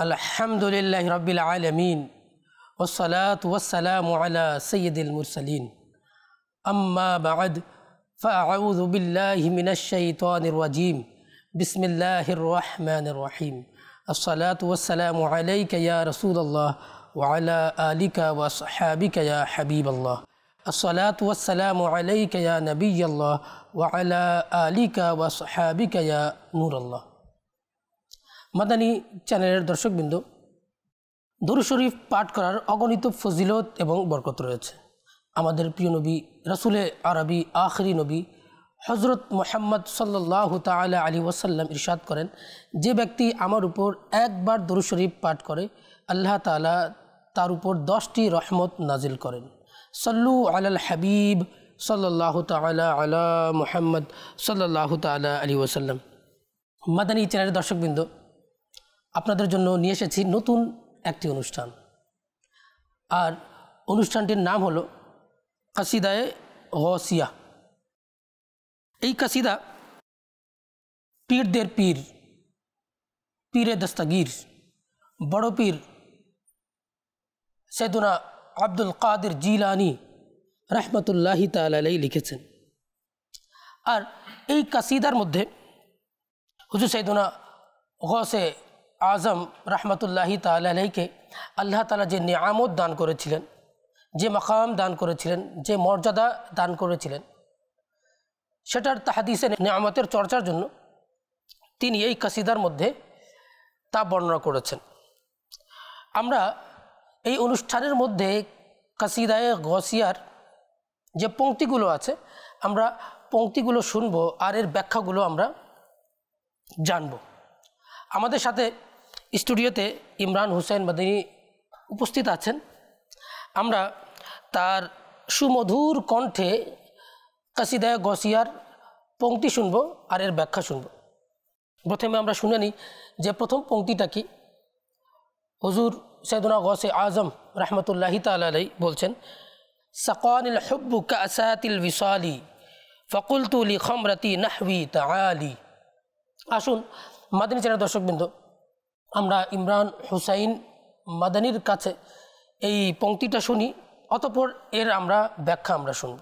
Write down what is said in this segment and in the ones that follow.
আলহামদুলিল্লাহি রাব্বিল আলামিন ওয়াসসালাতু ওয়াসসালামু আলা সাইয়্যিদিল মুরসালিন আম্মা বা'দ ফাআউযু বিল্লাহি মিনাশ শাইতানির রাজীম বিসমিল্লাহির রহমানির রহিম আসসালাতু ওয়াসসালামু আলাইকা ইয়া রাসূলুল্লাহ ওয়া আলা আলিকা ওয়া আসহাবিকা ইয়া হাবিবাল্লাহ আসসালাতু ওয়াসসালামু আলাইকা ইয়া নবিয়াল্লাহ ওয়া আলা আলিকা ওয়া আসহাবিকা ইয়া নূরাল্লাহ। মাদানী চ্যানেলের দর্শকবৃন্দ, দরুদ শরীফ পাঠ করার অগণিত ফজিলত এবং বরকত রয়েছে। আমাদের প্রিয় নবী রাসূলে আরবি আখিরি নবী হযরত মুহাম্মদ সাল্লাল্লাহু তাআলা আলাইহি ওয়াসাল্লাম ইরশাদ করেন, যে ব্যক্তি আমার উপর একবার দরুদ শরীফ পাঠ করে আল্লাহ তাআলা তার উপর 10টি রহমত নাজিল করেন। সাল্লু আলাল হাবিব সাল্লাল্লাহু তাআলা আলা মুহাম্মদ সাল্লাল্লাহু তাআলা আলাইহি ওয়াসাল্লাম। মাদানী চ্যানেলের দর্শকবৃন্দ, আপনাদের জন্য নিয়ে এসেছি নতুন একটি অনুষ্ঠান, আর অনুষ্ঠানটির নাম হলো কাসিদায়ে গৌসিয়া। এই কাসিদা পীরদের পীর, পীরে দস্তগীর, বড় পীর সৈয়দনা আব্দুল কাদের জিলানী রহমতুল্লাহি তাআলা আলাইহি লিখেছেন। আর এই কাসিদার মধ্যে হুজুর সৈয়দনা গৌসে আজম রহমতুল্লাহি তাআলা আলাইহিকে আল্লাহ তাআলা যে নিয়ামত দান করেছিলেন, যে মাকাম দান করেছিলেন, যে মর্যাদা দান করেছিলেন, সেটার তাহাদিসে নিয়ামতের চর্চার জন্য তিনি এই কাসিদার মধ্যে তা বর্ণনা করেছেন। আমরা এই অনুষ্ঠানের মধ্যে কাসিদায়ে গৌসিয়ার যে পংক্তিগুলো আছে, আমরা পংক্তিগুলো শুনব আর এর ব্যাখ্যাগুলো আমরা জানব। আমাদের সাথে স্টুডিওতে ইমরান হুসাইন মাদানী উপস্থিত আছেন। আমরা তার সুমধুর কণ্ঠে কাসিদায়ে গৌসিয়ার পংক্তি শুনব আর এর ব্যাখ্যা শুনব। প্রথমে আমরা শুনে নিই যে প্রথম পংক্তিটা কি। হুজুর সৈয়দনা গৌসে আজম রহমতুল্লাহি তাআলা আলাইহি বলছেন, সাকানিল হুব্বু কাসাতিল বিসালি ফাকুলতু লি খামরাতি নাহবি তাআলি। আসুন মাদানী চ্যানেলের দর্শকবৃন্দ, আমরা ইমরান হুসাইন মাদানীর কাছে এই পংক্তিটা শুনি, অতঃপর এর আমরা ব্যাখ্যা আমরা শুনব।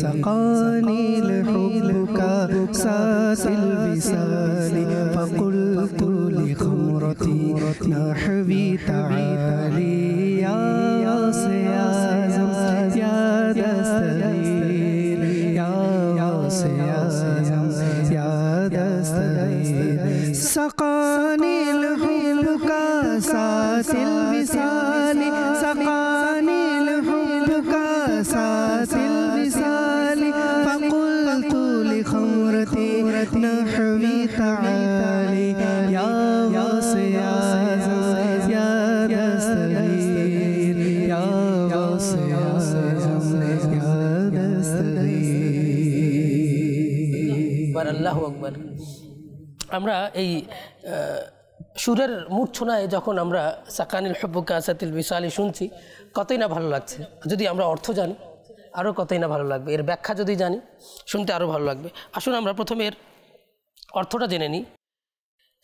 سقاني الحب كأساس الوصال فقلت لخمرتي نحوي تعالي يا سيازم يا دستغير يا سيازم يا دستغير سقاني الحب كأساس الوصال سقاني الحب كأساس الوصال فقلت لخمرتي نحوي تعالي يا سيازم يا دستغير يا سيازم يا دستغير আল্লাহু আকবার। আমরা এই সুরের মূর্ছনায় যখন আমরা সাকানিল হুব্বু কাসাতিল বিসালি শুনছি, কতই না ভালো লাগছে। যদি আমরা অর্থ জানি আরও কতই না ভালো লাগবে, এর ব্যাখ্যা যদি জানি শুনতে আরও ভালো লাগবে। আসুন আমরা প্রথমে এর অর্থটা জেনে নিই।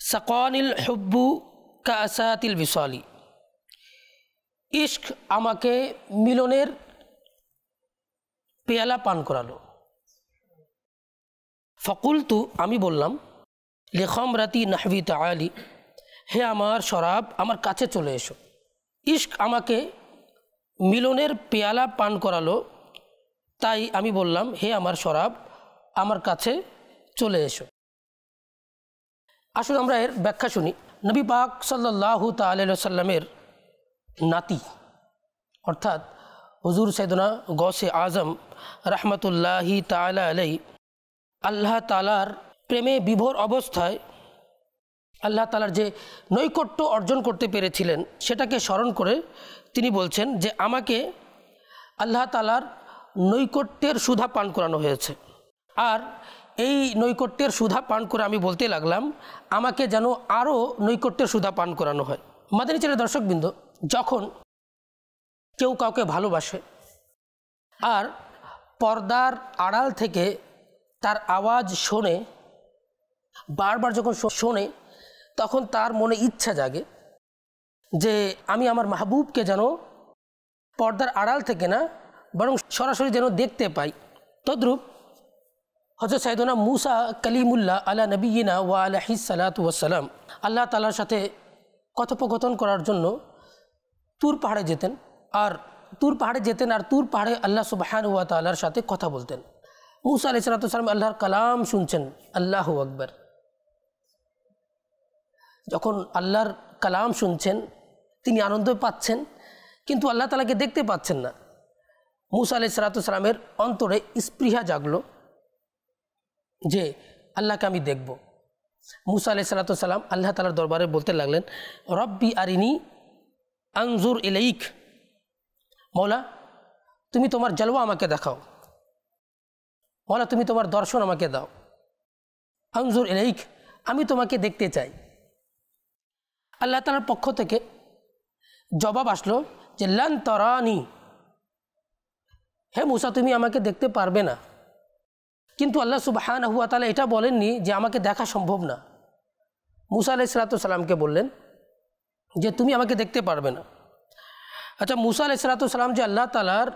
সাকানিল হুব্বু কাসাতিল বিসালি, ইশক আমাকে মিলনের পেয়ালা পান করালো। ফকুলতু আমি বললাম, লিখামরাতি নাহবি তাআলি, হে আমার শরাব আমার কাছে চলে এসো। ইশক আমাকে মিলনের পেয়ালা পান করালো, তাই আমি বললাম, হে আমার শরাব আমার কাছে চলে এসো। আসুন আমরা এর ব্যাখ্যা শুনি। নবী পাক সাল্লাল্লাহু তাআলা আলাইহি ওয়াসাল্লামের নাতি অর্থাৎ হুজুর সৈয়দনা গৌসে আজম রহমতুল্লাহি তাআলা আলাইহি আল্লাহ তাআলার প্রেমে বিভোর অবস্থায় আল্লাহ তাআলার যে নৈকট্য অর্জন করতে পেরেছিলেন সেটাকে স্মরণ করে তিনি বলছেন যে আমাকে আল্লাহ তাআলার নৈকট্যের সুধা পান করানো হয়েছে। আর এই নৈকট্যের সুধা পান করে আমি বলতে লাগলাম আমাকে যেন আরও নৈকট্যের সুধা পান করানো হয়। মাদানী চ্যানেলের দর্শকবৃন্দ, যখন কেউ কাউকে ভালোবাসে আর পর্দার আড়াল থেকে তার আওয়াজ শোনে, বারবার যখন শোনে, তখন তার মনে ইচ্ছা জাগে যে আমি আমার মাহবুবকে যেন পর্দার আড়াল থেকে না বরং সরাসরি যেন দেখতে পাই। তদ্রূপ হযরত সাইয়েদনা মুসা কালিমুল্লাহ আলা নবিয়িনা ওয়া আলাইহিস সালাতু ওয়াস সালাম আল্লাহ তাআলার সাথে কথোপকথন করার জন্য তুর পাহাড়ে যেতেন আর তুর পাহাড়ে আল্লাহ সুবহানাহু ওয়া তাআলার সাথে কথা বলতেন। মুসা আলাইহিস সালাতু ওয়াস সালাম আল্লাহর কালাম শুনছেন। আল্লাহু আকবার। যখন আল্লাহর কালাম শুনছেন তিনি আনন্দ পাচ্ছেন, কিন্তু আল্লাহ তাআলাকে দেখতে পাচ্ছেন না। মুসা আলাইহিস সালাতু ওয়াস সালামের অন্তরে স্পৃহা জাগলো যে আল্লাহকে আমি দেখব। মুসা আলাইহিস সালাতু ওয়াস সালাম আল্লাহ তাআলার দরবারে বলতে লাগলেন, রব্বি আরিনি আনজুর ইলাইক, মওলা তুমি তোমার জলওয়া আমাকে দেখাও, মওলা তুমি তোমার দর্শন আমাকে দাও। আনজুর ইলাইক, আমি তোমাকে দেখতে চাই। আল্লাহ তাআলার পক্ষ থেকে জবাব আসলো যে লান তারানি, হে মুসা তুমি আমাকে দেখতে পারবে না। কিন্তু আল্লাহ সুবহানাহু ওয়া তাআলা এটা বলেননি যে আমাকে দেখা সম্ভব না। মুসা আলাইহিস সালাতু ওয়াস সালামকে বললেন যে তুমি আমাকে দেখতে পারবে না। আচ্ছা, মুসা আলাইহিস সালাতু ওয়াস সালাম যে আল্লাহ তাআলার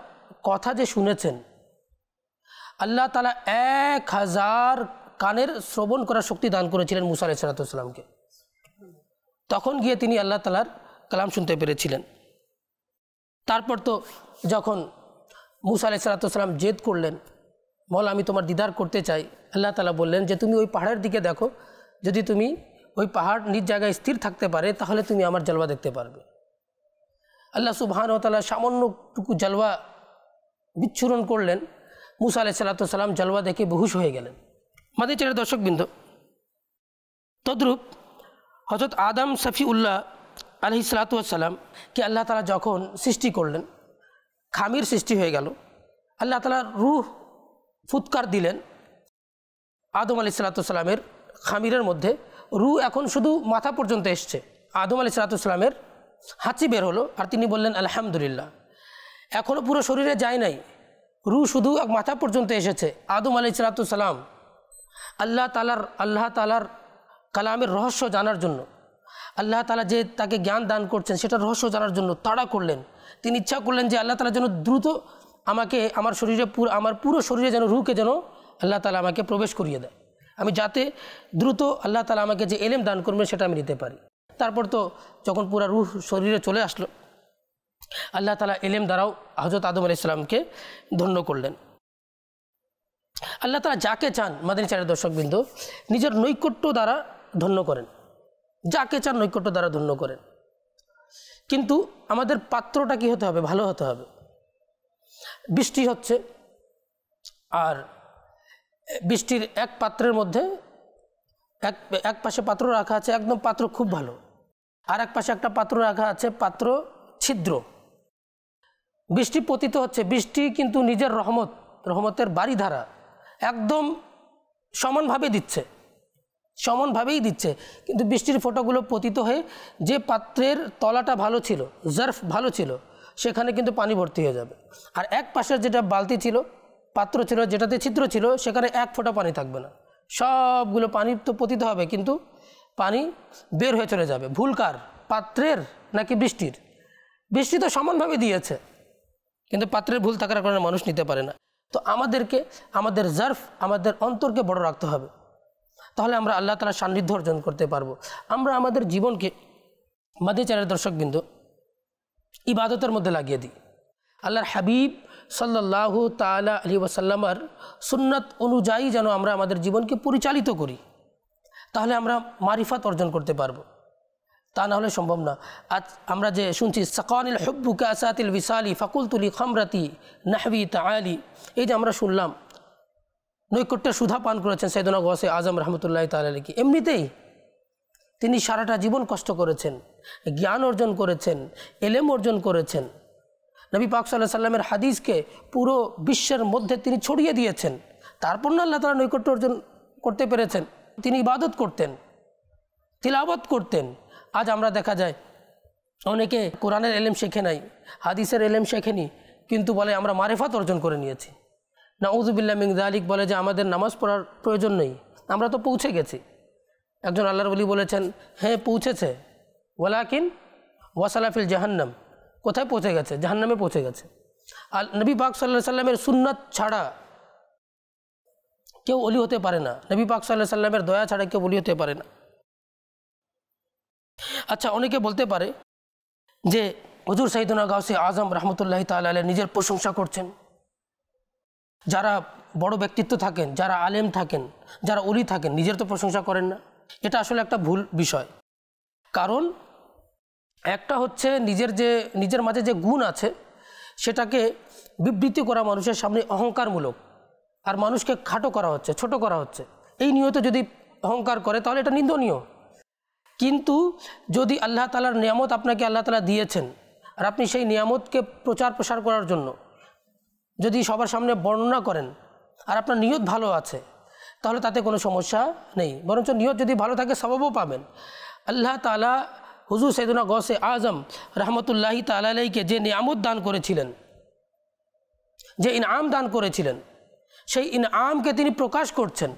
কথা যে শুনেছেন, আল্লাহ তাআলা 1000 কানের শ্রবণ করার শক্তি দান করেছিলেন মুসা আলাইহিস সালাতু ওয়াস সালামকে। তখন গিয়ে তিনি আল্লাহ তাআলার কালাম শুনতে পেরেছিলেন। তারপর তো যখন মুসা আলাইহিস সালাতু ওয়াস সালাম জেদ করলেন, মওলা আমি তোমার দিদার করতে চাই, আল্লাহ তাআলা বললেন যে তুমি ওই পাহাড়ের দিকে দেখো, যদি তুমি ওই পাহাড় নিজ জায়গায় স্থির থাকতে পারে তাহলে তুমি আমার জলওয়া দেখতে পারবে। আল্লাহ সুবহানাহু ওয়া তাআলা সামান্যটুকু জলওয়া বিচ্ছুরণ করলেন, মুসা আলাইহিস সালাতু ওয়াস সালাম জলওয়া দেখে বেহুশ হয়ে গেলেন। মাদানী চ্যানেলের দর্শকবৃন্দ, তদ্রূপ হযরত আদম সফিউল্লাহ আলাইহিস সালাতু ওয়াস সালামকে আল্লাহ তাআলা যখন সৃষ্টি করলেন, খামির সৃষ্টি হয়ে গেল। আল্লাহ তাআলা রূহ ফুৎকার দিলেন আদম আলাইহিস সালাতু ওয়াস সালামের খামিরের মধ্যে। রূহ এখন শুধু মাথা পর্যন্ত এসছে। আদম আলাইহিস সালাতু ওয়াস সালামের হাঁচি বের হলো আর তিনি বললেন আলহামদুলিল্লাহ। এখনও পুরো শরীরে যায় নাই, রূহ শুধু মাথা পর্যন্ত এসেছে। আদম আলাইহিস সালাতু ওয়াস সালাম আল্লাহ তাআলার কালামের রহস্য জানার জন্য, আল্লাহ তাআলা যে তাকে জ্ঞান দান করছেন সেটার রহস্য জানার জন্য তাড়া করলেন। তিনি ইচ্ছা করলেন যে আল্লাহ তাআলা যেন দ্রুত আমাকে আমার পুরো শরীরে যেন রূহকে যেন আল্লাহ তাআলা আমাকে প্রবেশ করিয়ে দেয়, আমি যাতে দ্রুত আল্লাহ তাআলা আমাকে যে ইলম দান করবেন সেটা আমি নিতে পারি। তারপর তো যখন পুরো রূহ শরীরে চলে আসলো, আল্লাহ তাআলা ইলম দ্বারাও হযরত আদম আলাইহিস সালামকে ধন্য করলেন। আল্লাহ তাআলা যাকে চান, মাদানী চ্যানেলের দর্শকবৃন্দ, নিজের নৈকট্য দ্বারা ধন্য করেন, যাকে চান নৈকট্য দ্বারা ধন্য করেন। কিন্তু আমাদের পাত্রটা কি হতে হবে? ভালো হতে হবে। বৃষ্টি হচ্ছে আর বৃষ্টির এক পাত্রের মধ্যে এক পাশে পাত্র রাখা আছে, একদম পাত্র খুব ভালো, আর এক পাশে একটা পাত্র রাখা আছে, পাত্র ছিদ্র। বৃষ্টি পতিত হচ্ছে, বৃষ্টি কিন্তু নিজের রহমতের বাড়িধারা একদম সমানভাবে সমানভাবেই দিচ্ছে, কিন্তু বৃষ্টির ফোঁটাগুলো পতিত হয়ে যে পাত্রের তলাটা ভালো ছিল, জার্ফ ভালো ছিল, সেখানে কিন্তু পানি ভর্তি হয়ে যাবে। আর এক পাশের যেটা বালতি ছিল, পাত্র ছিল, যেটাতে ছিদ্র ছিল, সেখানে এক ফোঁটা পানি থাকবে না, সবগুলো পানি তো পতিত হবে কিন্তু পানি বের হয়ে চলে যাবে। ভুল কার? পাত্রের নাকি বৃষ্টির? বৃষ্টি তো সমানভাবে দিয়েছে, কিন্তু পাত্রের ভুল থাকার কারণে মানুষ নিতে পারে না। তো আমাদেরকে আমাদের জার্ফ, আমাদের অন্তরকে বড় রাখতে হবে, তাহলে আমরা আল্লাহ তাআলার সান্নিধ্য অর্জন করতে পারবো। আমরা আমাদের জীবনকে, মাদানী চ্যানেলের দর্শকবৃন্দ, ইবাদতের মধ্যে লাগিয়ে দিই। আল্লাহর হাবিব সাল্লাল্লাহু তাআলা আলাইহি ওয়াসাল্লামের সুন্নাত অনুযায়ী যেন আমরা আমাদের জীবনকে পরিচালিত করি, তাহলে আমরা মারিফাত অর্জন করতে পারবো। তা না হলে সম্ভব না। আজ আমরা যে শুনছি সাকানিল হুব্বু কাসাতিল বিসালি ফাকুলতুলি খামরাতি নাহবি তাআলি, এই যে আমরা শুনলাম নৈকট্যের সুধা পান করেছেন সাইয়েদনা গাউসে আজম রহমতুল্লাহি তাআলা আলাইহি। এমনিতেই তিনি সারাটা জীবন কষ্ট করেছেন, জ্ঞান অর্জন করেছেন, ইলম অর্জন করেছেন, নবী পাক সাল্লাল্লাহু আলাইহি সাল্লামের হাদিসকে পুরো বিশ্বের মধ্যে তিনি ছড়িয়ে দিয়েছেন। তারপর না আল্লাহ তাআলা নৈকট্য অর্জন করতে পেরেছেন। তিনি ইবাদত করতেন, তিলাওয়াত করতেন। আজ আমরা দেখা যায় অনেকে কোরআনের এলেম শেখে নাই, হাদিসের এলেম শেখেনি, কিন্তু বলে আমরা মারেফাত অর্জন করে নিয়েছি। নাউযুবিল্লাহ মিন যালিক, বলে যে আমাদের নামাজ পড়ার প্রয়োজন নেই, আমরা তো পৌঁছে গেছি। একজন আল্লাহর ওলি বলেছেন, হ্যাঁ পৌঁছেছে, ওয়ালাকিন ওয়াসালা ফিল জাহান্নাম, কোথায় পৌঁছে গেছে? জাহান্নামে পৌঁছে গেছে। আর নবী পাক সাল্লাল্লাহু আলাইহি সাল্লামের সুন্নাত ছাড়া কেউ ওলি হতে পারে না, নবী পাক সাল্লাল্লাহু আলাইহি সাল্লামের দয়া ছাড়া কেউ ওলি হতে পারে না। আচ্ছা, অনেকে বলতে পারে যে হুজুর সাইয়েদুনা গাউসে আজম রহমতুল্লাহি তাআলা আলাইহি নিজের প্রশংসা করছেন। যারা বড় ব্যক্তিত্ব থাকেন, যারা আলেম থাকেন, যারা ওলি থাকেন, নিজের তো প্রশংসা করেন না। এটা আসলে একটা ভুল বিষয়। কারণ একটা হচ্ছে নিজের মাঝে যে গুণ আছে সেটাকে বিবৃতি করা মানুষের সামনে অহংকারমূলক, আর মানুষকে খাটো করা হচ্ছে, ছোট করা হচ্ছে। এই নিয়তে যদি অহংকার করে তাহলে এটা নিন্দনীয়। কিন্তু যদি আল্লাহ তাআলার নিয়ামত আপনাকে আল্লাহ তাআলা দিয়েছেন, আর আপনি সেই নিয়ামতকে প্রচার প্রসার করার জন্য যদি সবার সামনে বর্ণনা করেন, আর আপনার নিয়ত ভালো আছে, তাহলে তাতে কোনো সমস্যা নেই। বরঞ্চ নিয়ত যদি ভালো থাকে সওয়াবও পাবেন। আল্লাহ তাআলা হুজুর সাইয়েদুনা গাউসে আজম রহমতুল্লাহি তাআলা আলাইহিকে যে নিয়ামত দান করেছিলেন, যে ইনআম দান করেছিলেন, সেই ইনআমকে তিনি প্রকাশ করছেন।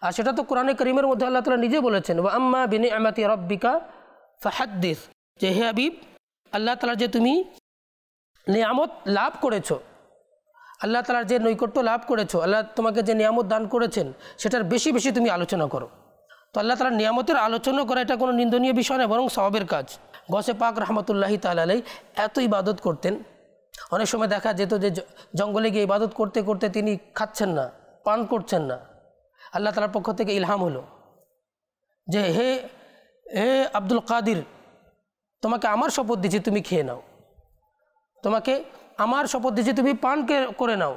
আর সেটা তো কোরআনে কারীমের মধ্যে আল্লাহ তাআলা নিজে বলেছেন, ওয়া আম্মা বিনিআমাতি রাব্বিকা ফাহাদ্দিস, যে হে হাবিব, আল্লাহ তাআলা যে তুমি নিয়ামত লাভ করেছো, আল্লাহ তাআলার যে নৈকট্য লাভ করেছো, আল্লাহ তোমাকে যে নিয়ামত দান করেছেন সেটার বেশি বেশি তুমি আলোচনা করো। তো আল্লাহ তাআলার নিয়ামতের আলোচনা করা এটা কোনো নিন্দনীয় বিষয় নয়, বরং সওয়াবের কাজ। গাউসে পাক রহমতুল্লাহি তাআলা আলাইহি এত ইবাদত করতেন, অনেক সময় দেখা যেত যে জঙ্গলে গিয়ে ইবাদত করতে করতে তিনি খাচ্ছেন না, পান করছেন না। আল্লাহ তাআলার পক্ষ থেকে ইলহাম হলো যে হে আব্দুল কাদির, তোমাকে আমার শপথ দিচ্ছি তুমি খেয়ে নাও, তোমাকে আমার শপথ দিচ্ছি তুমি পান করে নাও।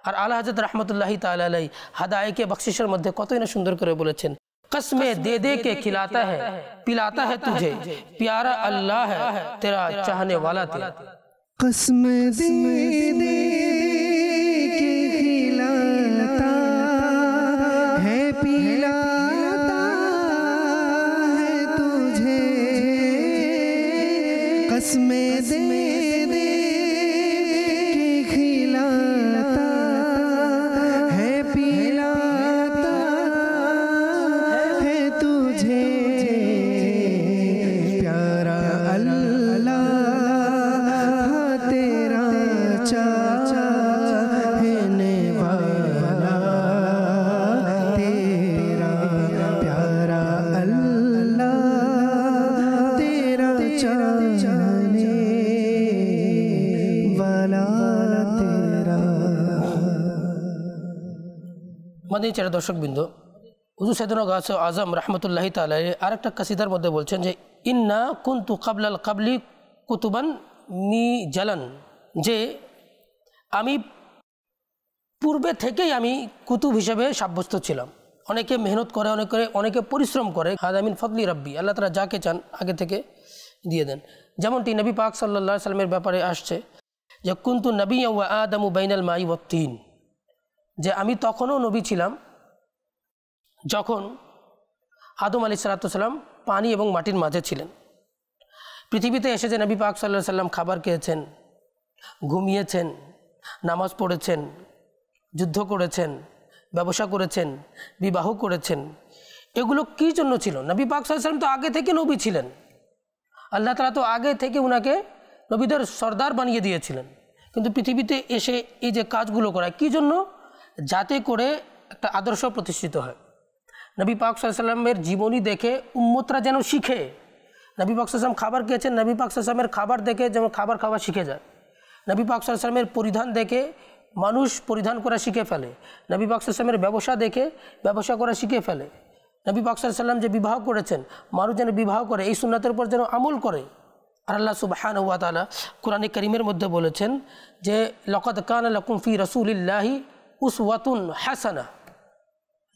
আর আলা হযরত রহমতুল্লাহি তাআলা আলাইহি হাদায়ে বখশিশের মধ্যে কতই না সুন্দর করে বলেছেন, कसमें दे दे के खिलाता है पिलाता है तुझे प्यारा अल्लाह है तेरा चाहने वाला तेरा। कसमें दे दे के खिलाता है पिलाता है तुझे, कसमें दे दे के खिलाता है पिलाता है तुझे, प्यारा अल्लाह तेरा चाहने वाला तेरा, प्यारा अल्लाह तेरा चाहने वाला तेरा। মাদানী চ্যানেলের দর্শকবৃন্দ, হুজুর সাইয়েদুনা গাউসে আজম রহমতুল্লাহি তাআলা আর একটা কাসিদার মধ্যে বলছেন যে ইন্না কুনতু কাবলাল কাবলি কুতুবান মি জালান, যে আমি পূর্বে থেকেই আমি কুতুব হিসেবে সাব্যস্ত ছিলাম। অনেকে মেহনত করে, অনেকে পরিশ্রম করে। হাযা মিন ফাদলি রাব্বি, আল্লাহ তাআলা যাকে চান আগে থেকে দিয়ে দেন। যেমনটি নবী পাক সাল্লাল্লাহু আলাইহি সাল্লামের ব্যাপারে আসছে যে কুনতু নাবিয়্যান ওয়া আদামু বাইনাল মাই ওয়াত তিন, যে আমি তখনও নবী ছিলাম যখন আদম আলাইহিস সালাম পানি এবং মাটির মাঝে ছিলেন। পৃথিবীতে এসে যে নবী পাক সাল্লাল্লাহু আলাইহি সাল্লাম খাবার খেয়েছেন, ঘুমিয়েছেন, নামাজ পড়েছেন, যুদ্ধ করেছেন, ব্যবসা করেছেন, বিবাহ করেছেন, এগুলো কী জন্য ছিল? নবী পাক সাল্লাল্লাহু আলাইহি সাল্লাম তো আগে থেকে নবী ছিলেন। আল্লাহ তাআলা তো আগে থেকে উনাকে নবীদের সর্দার বানিয়ে দিয়েছিলেন। কিন্তু পৃথিবীতে এসে এই যে কাজগুলো করায় কী জন্য? যাতে করে একটা আদর্শ প্রতিষ্ঠিত হয়। নবী পাক সাল্লাল্লাহু আলাইহি সাল্লামের জীবনী দেখে উম্মতরা যেন শিখে। নবী পাক সাল্লাল্লাহু আলাইহি সাল্লাম খাবার খেয়েছেন, নবী পাক সাল্লাল্লাহু আলাইহি সাল্লামের খাবার দেখে যেমন খাবার খাওয়া শিখে যায়। নবী পাক সাল্লাল্লাহু আলাইহি সাল্লামের পরিধান দেখে মানুষ পরিধান করা শিখে ফেলে। নবী পাক সাল্লাল্লাহু আলাইহি সাল্লামের ব্যবসা দেখে ব্যবসা করা শিখে ফেলে। নবী পাক সাল্লাল্লাহু আলাইহি সাল্লাম যে বিবাহ করেছেন, মানুষ যেন বিবাহ করে, এই সুন্নাতের উপর যেন আমল করে। আর আল্লাহ সুবহানাহু ওয়া তাআলা কোরআনে কারীমের মধ্যে বলেছেন যে লাকাদ কানা লাকুম ফি রাসূলিল্লাহি উসওয়াতুন হাসানাহ,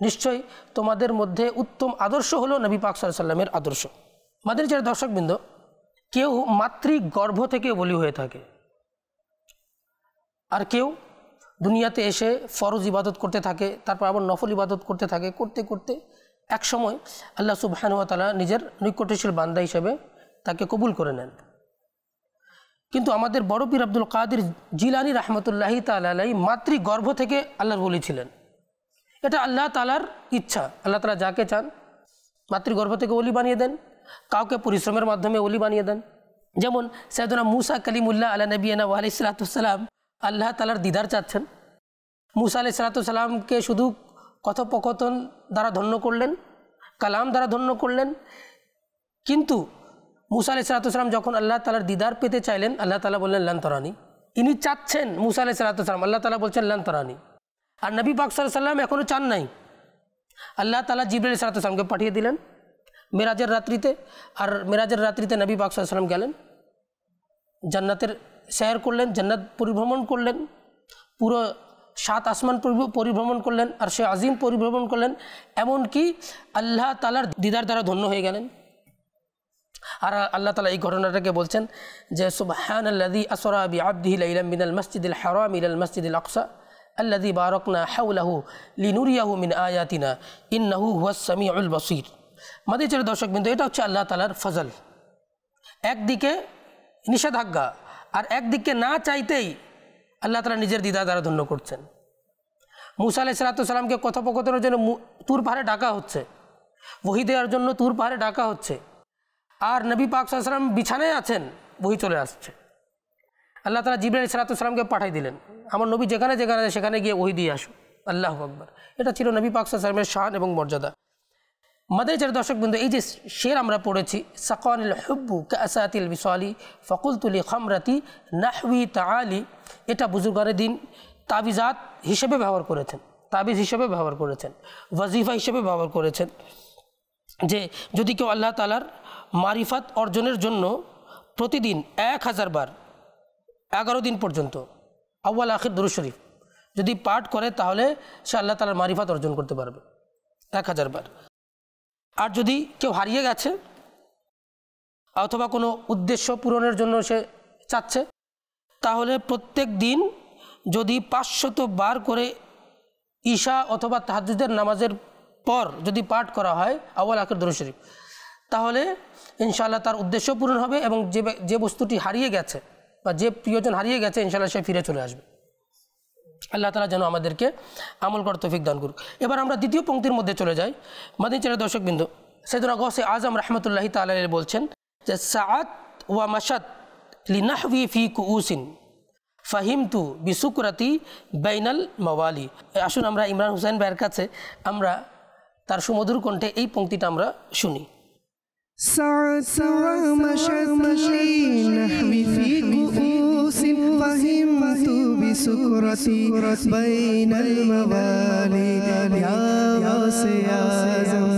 নিশ্চয়ই তোমাদের মধ্যে উত্তম আদর্শ হলো নবী পাক সাল্লাল্লাহু আলাইহি সাল্লামের আদর্শ। মাদানী চ্যানেলের দর্শকবৃন্দ, কেউ মাতৃগর্ভ থেকে বলি হয়ে থাকে, আর কেউ দুনিয়াতে এসে ফরজ ইবাদত করতে থাকে, তারপর আবার নফল ইবাদত করতে থাকে, করতে করতে এক সময় আল্লাহ সুবহানাহু ওয়া তাআলা নিজের নৈকট্যশীল বান্দা হিসেবে তাকে কবুল করে নেন। কিন্তু আমাদের বড় পীর আব্দুল কাদের জিলানী রাহমাতুল্লাহি তাআলা আলাইহি মাতৃগর্ভ থেকে আল্লাহর ওলি ছিলেন। এটা আল্লাহ তাআলার ইচ্ছা। আল্লাহ তাআলা যাকে চান মাতৃগর্ভ থেকে ওলি বানিয়ে দেন, কাউকে পরিশ্রমের মাধ্যমে ওলি বানিয়ে দেন। যেমন সাইয়েদনা মুসা কালিমুল্লাহ আলা নবিয়িনা ওয়া আলাইহিস সালাতু ওয়াস সালাম আল্লাহ তাআলার দিদার চাচ্ছেন। মুসা আলাইহিস সালাতু ওয়াস সালামকে শুধু কথোপকথন দ্বারা ধন্য করলেন, কালাম দ্বারা ধন্য করলেন, কিন্তু মুসা আলাইহিস সালাতু ওয়াস সালাম যখন আল্লাহ তাআলার দিদার পেতে চাইলেন, আল্লাহ তাআলা বললেন লান তারানি। ইনি চাচ্ছেন মুসা আলাইহিস সালাতু ওয়াস সালাম, আল্লাহ তাআলা বলছেন লান তারানি। আর নবী পাক সাল্লাল্লাহু আলাইহি ওয়াসাল্লাম এখনও চান নাই। আল্লাহ তাআলা জিবরাইল আলাইহিস সালাতু ওয়াস সালামকে পাঠিয়ে দিলেন মেরাজের রাত্রিতে। আর মেরাজের রাত্রিতে নবী পাক সাল্লাল্লাহু আলাইহি ওয়াসাল্লাম গেলেন, জান্নাতের সৈর করলেন, জান্নাত পরিভ্রমণ করলেন, পুরো 7 আসমান পরিভ্রমণ করলেন, আর সে আজিম পরিভ্রমণ করলেন, এমনকি আল্লাহ তাআলার দিদার দ্বারা ধন্য হয়ে গেলেন। আর আল্লাহ তাআলা এই ঘটনাটাকে বলছেন যে সুবহানাল্লাযী আসরা বিআবদিহি লাইলাম মিনাল মাসজিদিল হারাম ইলাল মাসজিদিল আকসা আল্লাযী বারাকনা হাওলাহু লিনুরিয়াহু মিন আয়াতিনা ইন্নাহু হুয়াস সামিউল বাসীর। মাদিচের দর্শকবৃন্দ, এটা হচ্ছে আল্লাহ তাআলার ফজল। একদিকে নিষেধাজ্ঞা আর একদিকে না চাইতেই আল্লাহ তাআলা নিজের দিদার দ্বারা ধন্য করছেন। মুসা আলাইহিস সালাতু ওয়াস সালামকে কথোপকথনের জন্য তুর পাহাড়ে ডাকা হচ্ছে, ওহী দেওয়ার জন্য তুর পাহাড়ে ডাকা হচ্ছে, আর নবী পাক সাল্লাল্লাহু আলাইহি ওয়াসাল্লাম বিছানায় আছেন, ওহী চলে আসছে। আল্লাহ তাআলা জিবরাইল আলাইহিস সালাতু ওয়াস সালামকে পাঠিয়ে দিলেন, আমার নবী যেখানে যেখানে সেখানে গিয়ে ওহী দিয়ে আসো। আল্লাহু আকবার। এটা ছিল নবী পাক সাল্লাল্লাহু আলাইহি ওয়াসাল্লামের শান এবং মর্যাদা। মাদাইজার দর্শকবৃন্দ, এই যে শের আমরা পড়েছি সাকানিল হুব্বু কাসাতিল বিসালি ফাকুলতু লি খামরাতি নাহওয়ি তাআলি, এটা বুজুর্গানে দিন তাবিজাত হিসেবে ব্যবহার করেছেন, তাবিজ হিসেবে ব্যবহার করেছেন, ওয়াজিফা হিসেবে ব্যবহার করেছেন। যে যদি কেউ আল্লাহ তাআলার মারিফাত অর্জনের জন্য প্রতিদিন 1000 বার 11 দিন পর্যন্ত আউয়াল আখির দুরূদ শরীফ যদি পাঠ করে, তাহলে সে আল্লাহ তাআলার মারিফাত অর্জন করতে পারবে 1000 বার। আর যদি কেউ হারিয়ে গেছে অথবা কোনো উদ্দেশ্য পূরণের জন্য সে চাচ্ছে, তাহলে প্রত্যেক দিন যদি 500 বার করে ঈশা অথবা তাহাজ্জুদের নামাজের পর যদি পাঠ করা হয় আউয়াল আখির দুরূদ শরীফ, তাহলে ইনশাআল্লাহ তার উদ্দেশ্য পূরণ হবে এবং যে বস্তুটি হারিয়ে গেছে বা যে প্রিয়জন হারিয়ে গেছে ইনশাআল্লাহ সে ফিরে চলে আসবে। আল্লাহ তাআলা যেন আমাদেরকে আমল করার তৌফিক দান করুক। এবার আমরা দ্বিতীয় পংক্তির মধ্যে চলে যাই। মাদিনীর দর্শকবৃন্দ, সাইয়েদুনা গাউসে আজম রাহমাতুল্লাহি তাআলা আলাইহি বলছেন যে সাআত ওয়া মাশাত লিনাহওয়ি ফি কুউসিন ফাহিমতু বিসুকরাতি বাইনাল মাওয়ালি। আসুন আমরা ইমরান হোসেন ভাইয়ের কাছে আমরা তার সুমধুর কণ্ঠে এই পংক্তিটা আমরা শুনি। سعت ومشت لنحوي في كؤوس فهمت بسكرتي بين الموالي يا غوث يا زم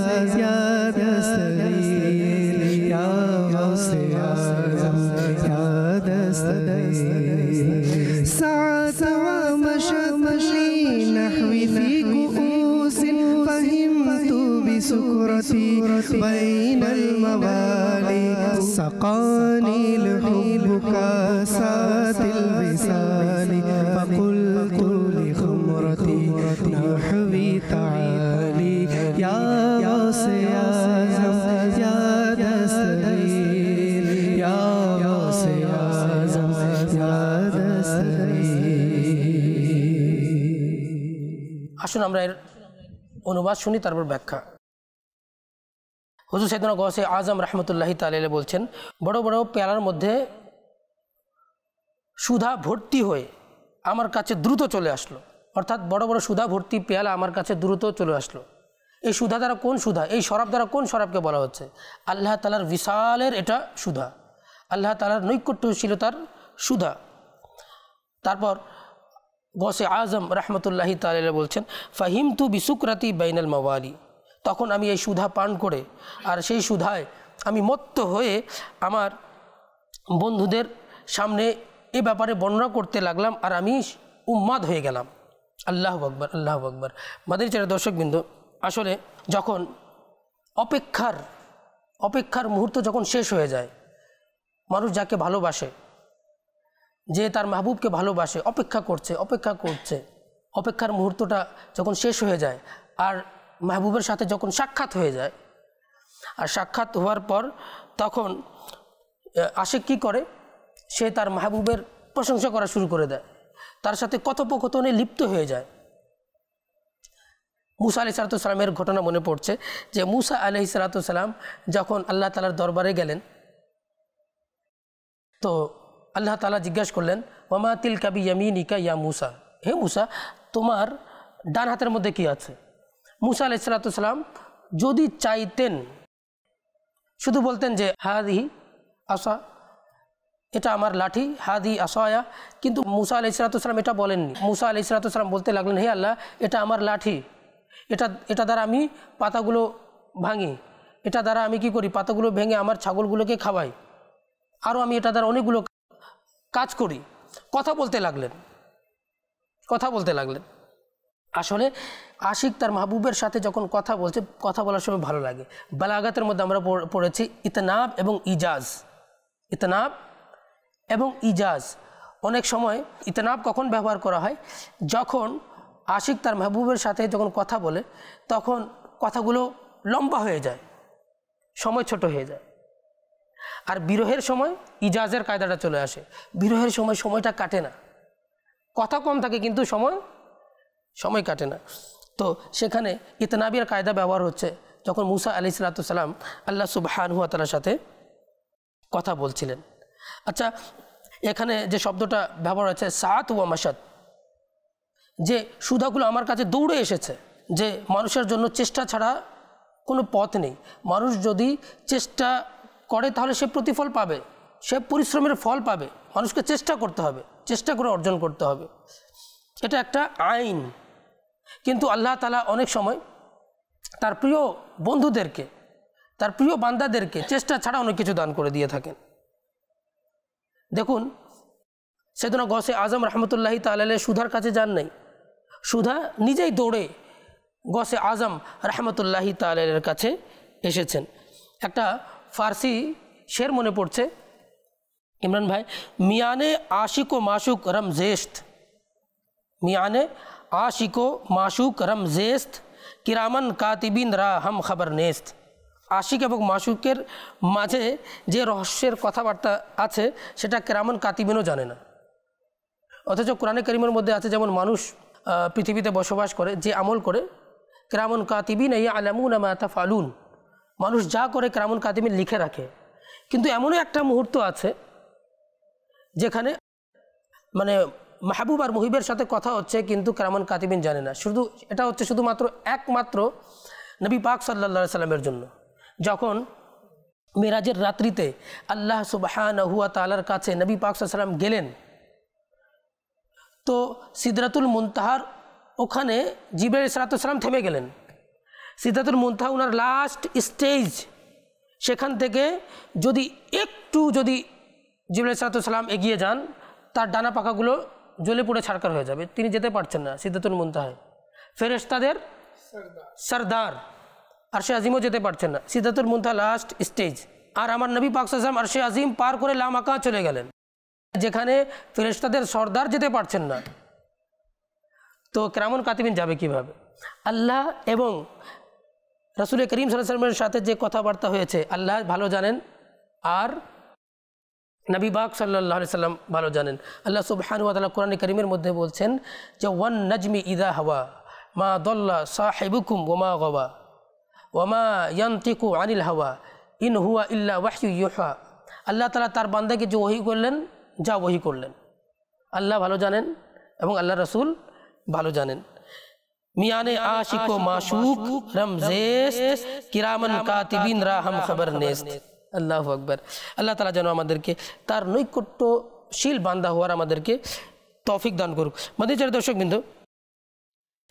يا دستگیر يا غوث يا زم يا دستگیر سعت ومشت لنحوي في كؤوس فهمت بسكرتي بين الموالي سقاني الحب كاسات الوصال فقلت لخمرتي نحوي تعالي يا غوث يا زم يا دستگیر يا غوث يا زم يا دستگیر। আসুন আমরা এর অনুবাদ শুনি, তারপর ব্যাখ্যা। হুজুর সাইয়েদুনা গাউসে আজম রাহমাতুল্লাহি তাআলা আলাইহি বলছেন, বড় বড় পেয়ালার মধ্যে সুধা ভর্তি হয়ে আমার কাছে দ্রুত চলে আসলো, অর্থাৎ বড় বড় সুধা ভর্তি পেয়ালা আমার কাছে দ্রুত চলে আসলো। এই সুধা দ্বারা কোন সুধা, এই শরাব দ্বারা কোন শরাবকে বলা হচ্ছে? আল্লাহ তাআলার বিশালের এটা সুধা, আল্লাহ তাআলার নৈকট্যশীলতার সুধা। তারপর গাউসে আজম রাহমাতুল্লাহি তাআলা আলাইহি বলছেন, ফাহিমতু বিসুকরাতি বাইনাল মাওয়ালি, তখন আমি এই সুধা পান করে আর সেই সুধায় আমি মত্ত হয়ে আমার বন্ধুদের সামনে এ ব্যাপারে বর্ণনা করতে লাগলাম, আর আমি উম্মাদ হয়ে গেলাম। আল্লাহু আকবার, আল্লাহু আকবার। মাদানীর দর্শকবৃন্দ, আসলে যখন অপেক্ষার মুহূর্ত যখন শেষ হয়ে যায়, মানুষ যাকে ভালোবাসে, যে তার মাহবুবকে ভালোবাসে, অপেক্ষা করছে, অপেক্ষার মুহূর্তটা যখন শেষ হয়ে যায় আর মাহবুবের সাথে যখন সাক্ষাৎ হয়ে যায়, আর সাক্ষাৎ হওয়ার পর তখন আশিক কী করে, সে তার মাহবুবের প্রশংসা করা শুরু করে দেয়, তার সাথে কথোপকথনে লিপ্ত হয়ে যায়। মুসা আলাইহিসসালামের ঘটনা মনে পড়ছে যে মুসা আলাইহিসসালাম যখন আল্লাহ তাআলার দরবারে গেলেন, তো আল্লাহ তাআলা জিজ্ঞাসা করলেন, ওয়ামা তিলকা বিয়ামিনিকা ইয়া মুসা, হে মুসা তোমার ডান হাতের মধ্যে কি আছে? মুসা আলাইহিসসালাম যদি চাইতেন শুধু বলতেন যে হাদিহি আসা, এটা আমার লাঠি, হাদি আসায়া, কিন্তু মুসা আলাইহিসসালাম এটা বলেননি। মুসা আলাইহিসসালাম বলতে লাগলেন, হে আল্লাহ, এটা আমার লাঠি, এটা দ্বারা আমি পাতাগুলো ভাঙি, এটা দ্বারা আমি কি করি, পাতাগুলো ভেঙে আমার ছাগলগুলোকে খাওয়াই, আরও আমি এটা দ্বারা অনেকগুলো কাজ করি। কথা বলতে লাগলেন। আসলে আশিক তার মাহবুবের সাথে যখন কথা বলার সময় ভালো লাগে। বালাগাতের মধ্যে আমরা পড়েছি ইতনাব এবং ইজাজ। অনেক সময় ইতনাব কখন ব্যবহার করা হয়, যখন আশিক তার মাহবুবের সাথে যখন কথা বলে তখন কথাগুলো লম্বা হয়ে যায়, সময় ছোট হয়ে যায়। আর বিরহের সময় ইজাজের কায়দাটা চলে আসে। বিরহের সময় সময়টা কাটে না, কথা কম থাকে কিন্তু সময় কাটে না। তো সেখানে ইতনাবির কায়দা ব্যবহার হচ্ছে যখন মুসা আলাইহিসসালাম আল্লাহ সুবহানাহু ওয়া তাআলার সাথে কথা বলছিলেন। আচ্ছা, এখানে যে শব্দটা ব্যবহার হচ্ছে সাআত ওয়া মাশাদ, যে সুধাগুলো আমার কাছে দৌড়ে এসেছে, যে মানুষের জন্য চেষ্টা ছাড়া কোনো পথ নেই। মানুষ যদি চেষ্টা করে তাহলে সে প্রতিফল পাবে, সে পরিশ্রমের ফল পাবে। মানুষকে চেষ্টা করতে হবে, চেষ্টা করে অর্জন করতে হবে, এটা একটা আইন। কিন্তু আল্লাহ তাআলা অনেক সময় তার প্রিয় বন্ধুদেরকে, তার প্রিয় বান্দাদেরকে চেষ্টা ছাড়া অনেক কিছু দান করে দিয়ে থাকেন। দেখুন, সাইয়েদনা গৌসে আজম রহমতুল্লাহি তাআলা আলাইহি সুধার কাছে যান নাই, সুধা নিজেই দৌড়ে গৌসে আজম রহমতুল্লাহি তাআলা আলাইহির কাছে এসেছেন। একটা ফার্সি শের মনে পড়ছে, ইমরান ভাই, মিয়ানে আশিক ও মাশুক রমজেস্ত, মিয়ানে আশিক ও মাশুক রমজেস্ত, কিরামান কাতিবিন রা হাম খবর নেস্ত। আশিক এবং মাশুকের মাঝে যে রহস্যের কথাবার্তা আছে সেটা কিরামান কাতিবিনও জানে না। অথচ কোরআনে কারীমের মধ্যে আছে, যেমন মানুষ পৃথিবীতে বসবাস করে, যে আমল করে, কিরামান কাতিবিন ইয়ালামুনা মা তাফআলুন, মানুষ যা করে কিরামান কাতিবিন লিখে রাখে। কিন্তু এমনও একটা মুহূর্ত আছে যেখানে মানে মাহবুব আর মুহিবের সাথে কথা হচ্ছে কিন্তু কিরামান কাতিবিন জানে না। এটা হচ্ছে শুধুমাত্র একমাত্র নবী পাক সাল্লাল্লাহু আলাইহি সাল্লামের জন্য। যখন মেরাজের রাত্রিতে আল্লাহ সুবহানাহু ওয়া তাআলার কাছে নবী পাক সাল্লাল্লাহু আলাইহি সাল্লাম গেলেন, তো সিদরাতুল মুনতাহার ওখানে জিবরাইল আলাইহিস সালাম থেমে গেলেন। সিদরাতুল মুনতাহা ওনার লাস্ট স্টেজ, সেখান থেকে যদি জিবরাইল আলাইহিস সালাম এগিয়ে যান, তার ডানা পাখাগুলো জ্বলে পুড়ে ছারখার হয়ে যাবে, তিনি যেতে পারছেন না সিদরাতুল মুনতাহায়। ফেরেশতাদের সরদার আরশে আজিমও যেতে পারছেন না, সিদরাতুল মুনতাহা লাস্ট স্টেজ। আর আমার নবী পাক সাল্লাল্লাহু আলাইহি ওয়াসাল্লাম আরশে আজিম পার করে লামাকা চলে গেলেন, যেখানে ফেরেশতাদের সরদার যেতে পারছেন না। তো কিরামান কাতিবিন যাবে কিভাবে? আল্লাহ এবং রাসূল করিম সাল্লাল্লাহু আলাইহি ওয়াসাল্লামের সাথে যে কথাবার্তা হয়েছে আল্লাহ ভালো জানেন, আর নবী পাক সাল্লাল্লাহু আলাইহি ওয়াসাল্লাম ভালো জানেন। আল্লাহ সুবহানাহু ওয়া তাআলা কোরআনে কারীমের মধ্যে বলছেন যে ওয়ান নাজমি ইযা হাওয়া মা দাল্লা সাহিবুকুম ওয়া মা গাওয়া ওয়া মা ইয়ানতিকু আনিল হাওয়া ইন হুয়া ইল্লা ওয়াহয়ু ইউহা। আল্লাহ তাআলা তার বান্দাকে যে ওহী করলেন, যা ওহী করলেন, আল্লাহ ভালো জানেন এবং আল্লাহ রাসূল ভালো জানেন। মিয়ানে আশিক ও মাশুক রমজেস কিরামান কাতিবিন রা হাম খবর নেস্ত। আল্লাহু আকবার। আল্লাহ তাআলা যেন আমাদেরকে তার নৈকট্যশীল বান্দা হওয়ার আমাদেরকে তৌফিক দান করুক। মাদিজার দর্শকবৃন্দ,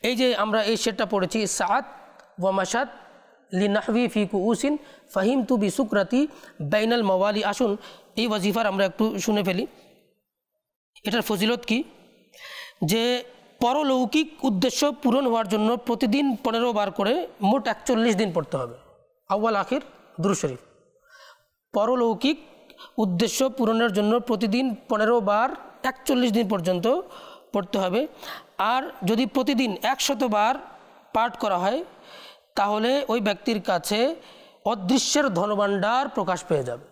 এই যে আমরা এই শেরটা পড়েছি, সাআত ওয়া মাশাদ লিনাহবি ফি কুউসিন ফাহিমতু বিসুকরাতি বাইনাল মাওয়ালি। আসুন এই ওয়াজিফার আমরা একটু শুনে ফেলি, এটার ফজিলত কি। যে পরলৌকিক উদ্দেশ্য পূরণ হওয়ার জন্য প্রতিদিন 15 বার করে মোট 41 দিন পড়তে হবে। আউয়াল আখির দুরূদ শরীফ। পরলৌকিক উদ্দেশ্য পূরণের জন্য প্রতিদিন 15 বার 41 দিন পর্যন্ত পড়তে হবে। আর যদি প্রতিদিন 100 বার পাঠ করা হয় তাহলে ওই ব্যক্তির কাছে অদৃশ্যের ধনভাণ্ডার প্রকাশ পেয়ে যাবে।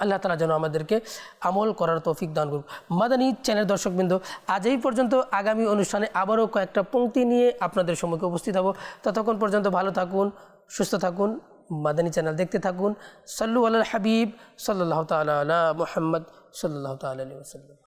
আল্লাহ তাআলা যেন আমাদেরকে আমল করার তৌফিক দান করুন। মাদানী চ্যানেল দর্শকবৃন্দ, আজ এই পর্যন্ত। আগামী অনুষ্ঠানে আবারও কয়েকটা পংক্তি নিয়ে আপনাদের সম্মুখে উপস্থিত হব। ততক্ষণ পর্যন্ত ভালো থাকুন, সুস্থ থাকুন, মাদানী চ্যানেল দেখতে থাকুন। সাল্লু আলাল হাবিব সাল্লাল্লাহু তাআলা আলা মুহাম্মদ সাল্লাল্লাহু তাআলা আলাইহি ওয়াসাল্লাম।